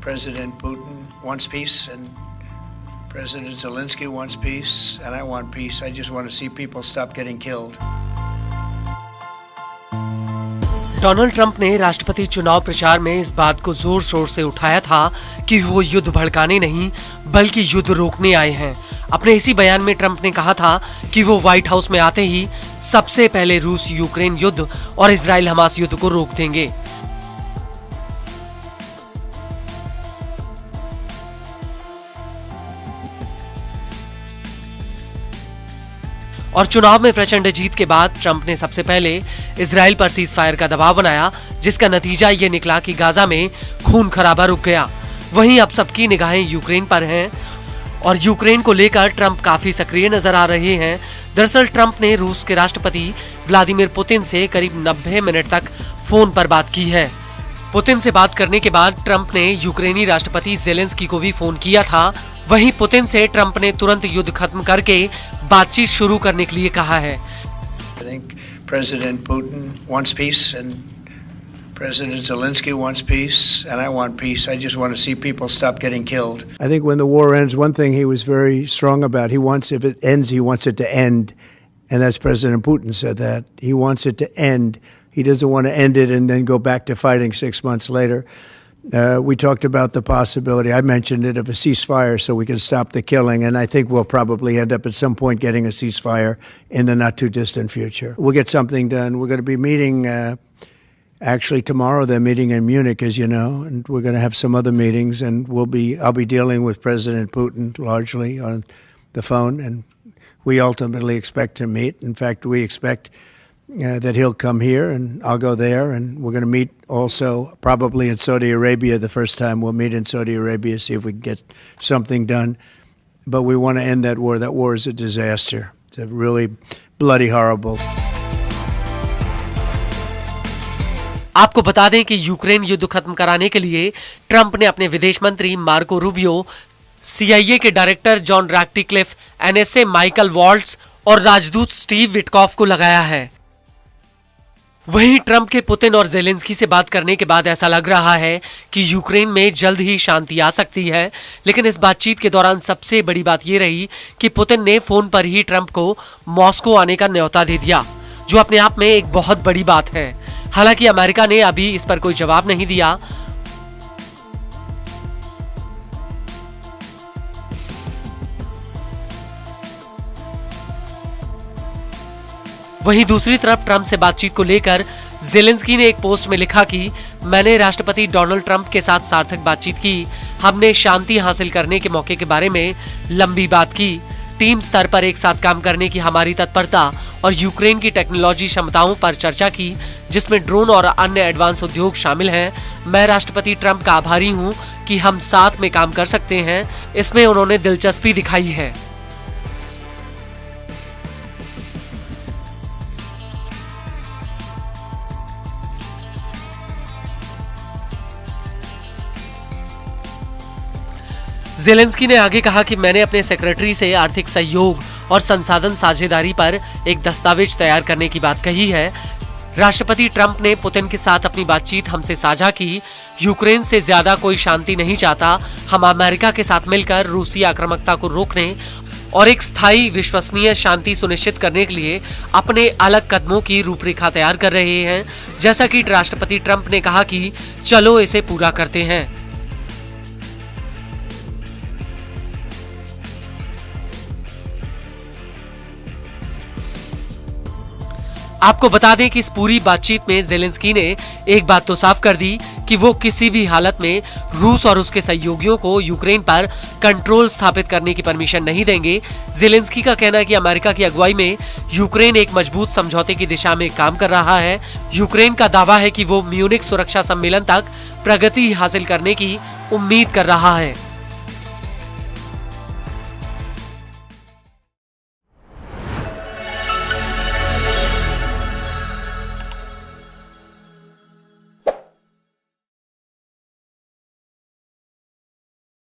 President Putin wants peace and President Zelensky wants peace and I want peace. I just want to see people stop getting killed. Donald Trump ने राष्ट्रपति चुनाव प्रचार में इस बात को जोर शोर से उठाया था कि वो युद्ध भड़काने नहीं बल्कि युद्ध रोकने आए हैं। अपने इसी बयान में ट्रंप ने कहा था कि वो व्हाइट हाउस में आते ही सबसे पहले रूस यूक्रेन युद्ध और इजराइल हमास युद्ध को रोक देंगे। और चुनाव में प्रचंड जीत के बाद ट्रंप ने सबसे पहले इजराइल पर सीज फायर का दबाव बनाया, जिसका नतीजा ये निकला कि गाजा में खून खराबा रुक गया। वहीं अब सबकी निगाहें यूक्रेन पर हैं और यूक्रेन को लेकर ट्रंप काफी सक्रिय नजर आ रहे हैं। दरअसल ट्रंप ने रूस के राष्ट्रपति व्लादिमीर पुतिन से करीब 90 मिनट तक फोन पर बात की है। पुतिन से बात करने के बाद ट्रंप ने यूक्रेनी राष्ट्रपति जेलेंस्की को भी फोन किया था। वहीं पुतिन से ट्रंप ने तुरंत युद्ध खत्म करके बातचीत शुरू करने के लिए कहा है। I think President Putin wants peace and President Zelensky wants peace and I want peace. I just want to see people stop getting killed. I think when the war ends, one thing he was very strong about, if it ends, he wants it to end. And that's President Putin said that. He wants it to end. He doesn't want to end it and then go back to fighting 6 months later. We talked about the possibility, I mentioned it, of a ceasefire so we can stop the killing, and I think we'll probably end up at some point getting a ceasefire in the not too distant future. We'll get something done. We're going to be meeting, actually tomorrow they're meeting in Munich, as you know, and we're going to have some other meetings, and I'll be dealing with President Putin largely on the phone, and we ultimately expect to meet. In fact, we expect that he'll come here and I'll go there, and we're going to meet also probably in Saudi Arabia the first time. We'll meet in Saudi Arabia, see if we can get something done. But we want to end that war. That war is a disaster. It's a really bloody horrible. आपको बता दें कि Ukraine युद्ध खत्म कराने के लिए Trump ने अपने विदेश मंत्री मार्को रूबियो, CIA के director John Ratcliffe, NSA Michael Waltz और राजदूत स्टीव विटकॉफ को लगाया है। वहीं ट्रंप के पुतिन और जेलेंस्की से बात करने के बाद ऐसा लग रहा है कि यूक्रेन में जल्द ही शांति आ सकती है। लेकिन इस बातचीत के दौरान सबसे बड़ी बात यह रही कि पुतिन ने फोन पर ही ट्रंप को मॉस्को आने का न्योता दे दिया, जो अपने आप में एक बहुत बड़ी बात है। हालांकि अमेरिका ने अभी इस पर कोई जवाब नहीं दिया। वहीं दूसरी तरफ ट्रंप से बातचीत को लेकर जेलेंस्की ने एक पोस्ट में लिखा कि मैंने राष्ट्रपति डोनाल्ड ट्रंप के साथ सार्थक बातचीत की। हमने शांति हासिल करने के मौके के बारे में लंबी बात की। टीम स्तर पर एक साथ काम करने की हमारी तत्परता और यूक्रेन की टेक्नोलॉजी क्षमताओं पर चर्चा की, जिसमें ड्रोन और अन्य एडवांस उद्योग शामिल हैं। मैं राष्ट्रपति ट्रंप का आभारी हूं कि हम साथ में काम कर सकते हैं। इसमें उन्होंने दिलचस्पी दिखाई है। जेलेंस्की ने आगे कहा कि मैंने अपने सेक्रेटरी से आर्थिक सहयोग और संसाधन साझेदारी पर एक दस्तावेज तैयार करने की बात कही है। राष्ट्रपति ट्रंप ने पुतिन के साथ अपनी बातचीत हमसे साझा की। यूक्रेन से ज्यादा कोई शांति नहीं चाहता। हम अमेरिका के साथ मिलकर रूसी आक्रामकता को रोकने और एक स्थायी विश्वसनीय शांति सुनिश्चित करने के लिए अपने अलग कदमों की रूपरेखा तैयार कर रहे हैं। जैसा कि राष्ट्रपति ट्रंप ने कहा कि चलो इसे पूरा करते हैं। आपको बता दें कि इस पूरी बातचीत में जेलेंस्की ने एक बात तो साफ कर दी कि वो किसी भी हालत में रूस और उसके सहयोगियों को यूक्रेन पर कंट्रोल स्थापित करने की परमिशन नहीं देंगे। जेलेंस्की का कहना है कि अमेरिका की अगुवाई में यूक्रेन एक मजबूत समझौते की दिशा में काम कर रहा है। यूक्रेन का दावा है कि वो म्यूनिख सुरक्षा सम्मेलन तक प्रगति हासिल करने की उम्मीद कर रहा है।